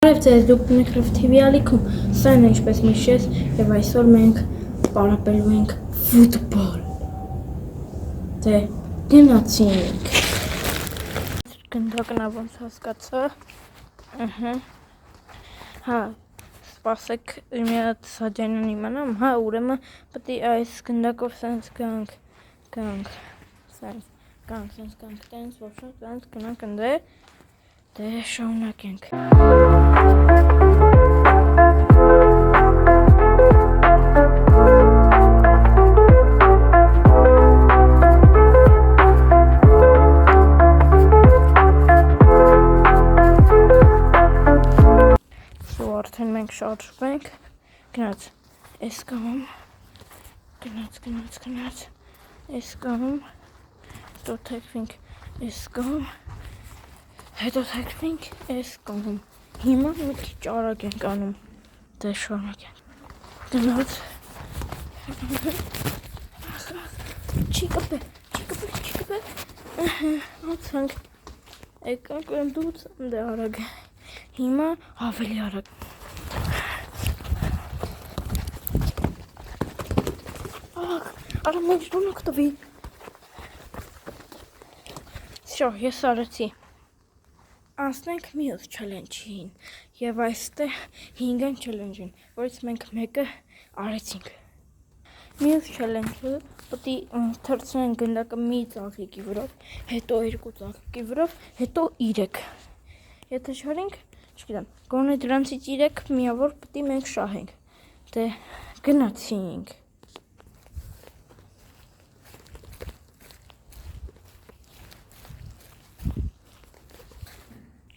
Բարև ձեզ, դուք Minecraft TV ալիքում, սա են ինչպես միշտ եւ այսօր մենք պարապելու ենք ֆուտբոլ։ Դե գնացինք։ Գնդակնա ոնց հասկացա։ Հա, սպասեք մի հատ սաջանան իմանամ, հա, ուրեմն պետք է այս գնդակով սենց գանք, տենց ոչինչ, տենց գնանք ընդ դե շարունակենք։ Արդեն մենք շարժվում ենք, գնաց, այս կողմ, գնաց, այս կողմ, հետո թեքվենք այս կողմ, հետո թեքվենք այս կողմ, հիմա մի քիչ արագ ենք անում, դե շարունակենք, գնաց, չի կպել, ացանք, եկանք ընդուց, դե արագ, հիմա ավելի արագ, Արա մենք դունակ տվի։ Շո, ես արեցի։ Անցնենք մյուս չելենջին և այստեղ 5-ն չելենջին, որից մենք մեկը արեցինք։ Մյուս չելենջը պետք է թռցնենք գնդակը մի ծաղիկի վրով, հետո 2 ծաղիկի վրով, հետո 3։ Եթե շարենք, չգիտեմ, գոնե դրանցից 3 միավոր պետք է մենք շահենք։ Դե գնացինք։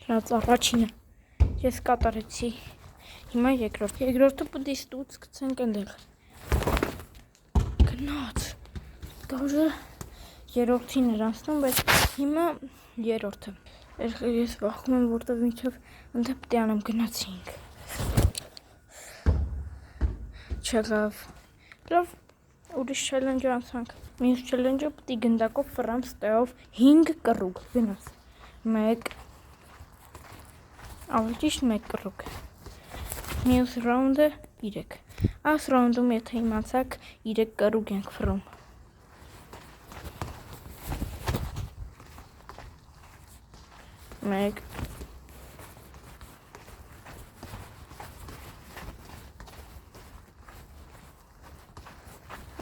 Հաց առաջինը ես կատարեցի, հիմա երկրորդը պետք է ստուց գցենք ընդեղ, գնաց, դաժը երորդին էր անցնում, բայց հիմա երորդը, ես վախում եմ, որտև մինչև ընդեղ պետք է անեմ, գնացինք, չեղավ, լավ, ուրիշ չելենջը անցանք, մյուս չելենջը պետք է գնդակով ֆրանց ստեով 5 կռուկ, գնաց, 1, ավելի ճիշտ 1 կռուկ, մյուս ռաունդը 3, այս ռաունդում եթե իմացաք 3 կռուկ ենք ֆռում, մեկ,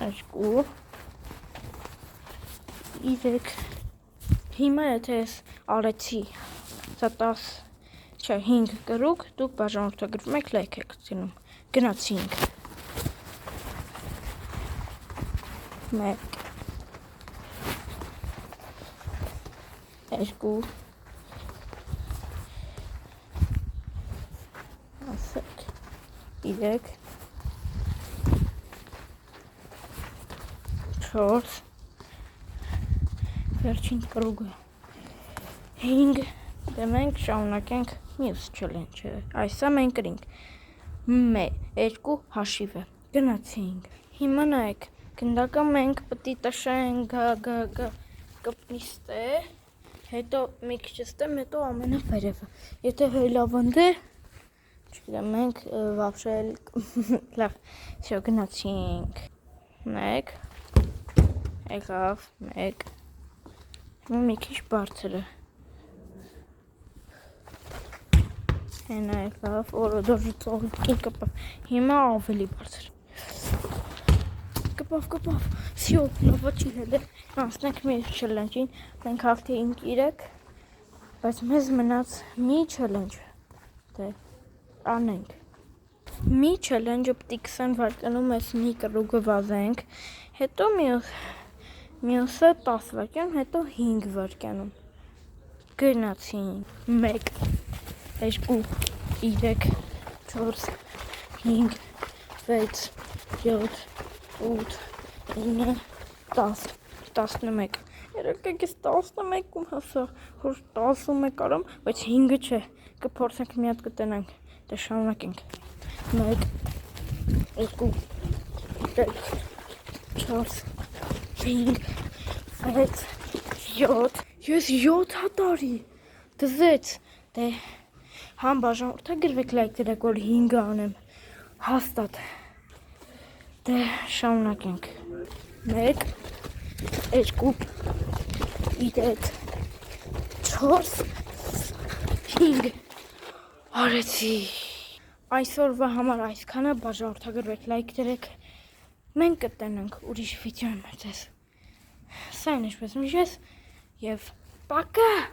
երկու, 3, հիմա եթե ես արեցի, սա 10, չէ 5 կռուկ, դուք բաժանորդագրվում եք, լայք եք ցինում, գնացինք, 1, 2, ասեք, 3, 4, վերջին կռուգը, 5, դե մենք շարունակենք մյուս չելենջը, այսա մենք կրինք, 2 հաշիվը, գնացինք, հիմա նայեք, գնդակը մենք պետք է տշենք կպնիստե, հետո մի քիչ ստեմ, հետո ամենավերևը, եթե լավ ընդ է, չգիտեմ, մենք վաբշե լավ, շո գնացինք, 1, եղավ, 1, հիմա մի քիչ բարձրը, հենա եղավ, որը դոժը ծողիկին կպավ, հիմա ավելի բարձր, կպավ, սյո, լավա չի հետ է, անցնենք մի չելենջին, մենք հաղթեինք 3, բայց մեզ մնաց մի չելենջ, դե, անենք, մի չելենջը պետք է 20 վայրկյանում ես մի կռուգը վազենք, հետո մյուսը 10 վայրկյան, հետո 5 վայրկյանում, գնացինք, 1, 2, 3, 4, 5, 6, 7, 8, 9, 10, 11, երեկ ես 11-ում հասա, որ 11 արամ, բայց 5-ը չէ, կփորձենք մի հատ կտենանք, դե շարունակենք, 1, 2, 3, 4, 5, 6, 7, ես 7 հատ արի, դզեց, դե Համ բաժանորդագրվեք լայք դրեք, որ 5-ը անեմ, հաստատ, դե շարունակենք, 1, 2, 3, 4, 5, արեցի, այսօրվա համար այսքանը, բաժանորդագրվեք լայք դրեք, մենք կտենանք ուրիշ վիդեոյում ձեզ, սա են ինչպես միշտ, և պակա!